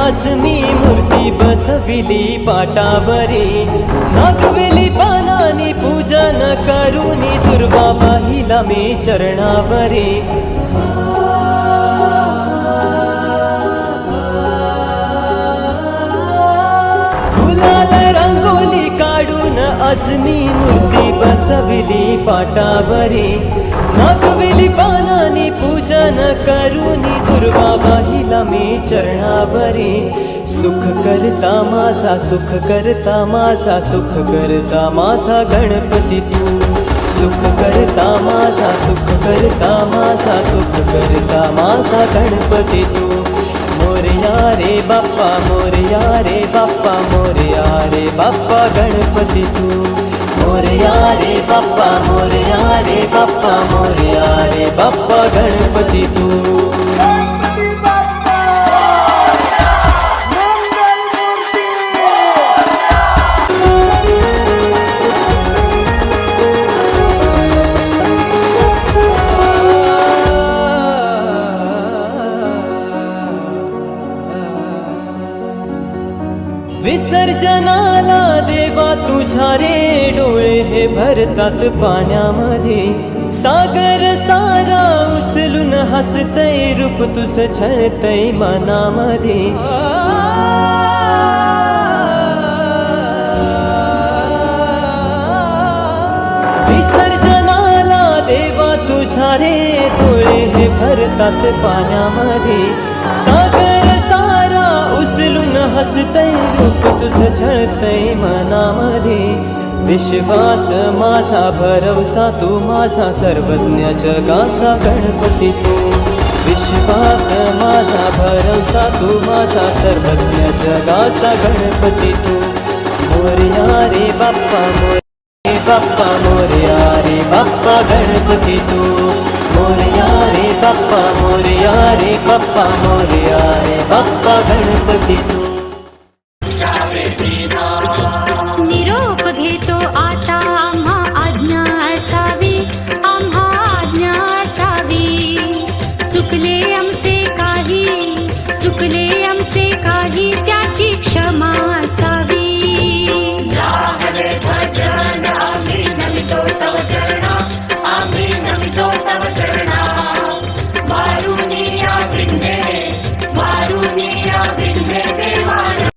आज मी मूर्ती बसविली पाटावरी, नागवेली पानानी पूजन करूनी दुर्वा पाहिला मी चरणावरी। गुलाल रंगोली काढून आज मी मूर्ती बसविली पाटावरी, नागवेली पानानी पूजन करूनी दुर्वा पाहिला मी चरणावरी। सुख करता माझा, सुख करता माझा, सुख करता माझा गणपती तू, सुख करता माझा, सुख करता माझा, सुख करता माझा गणपती तू। मोरया रे बाप्पा, मोरया रे बाप्पा, मोरया रे बाप्पा गणपती तू। मोरया रे बाप्पा, मोरया रे बाप्पा, मोरया रे बाप्पा गणपती तू। विसर्जनाला देवा तुझ्या रे डोळे हे भरतात पाण्यामध्ये, सागर सारा उचलून हसतय रूप तुझं छळतय मनामध्ये। विसर्जनाला देवा तुझ्या रे डोळे हे भरतात पाण्यामध्ये, सागर सारा उचलून हसतय रूप तुझं छळतय मनामध्ये। विश्वास माझा भरवसा तू माझा, सर्वज्ञ जगाचा गणपती तू। विश्वास माझा भरवसा तू माझा, सर्वज्ञ जगाचा गणपती तू। मोरया रे बाप्पा, मोरया बाप्पा, मोरया रे बाप्पा गणपती तू। मोरया रे बाप्पा, मोरया रे बाप्पा, मोरया रे बाप्पा गणपती तू।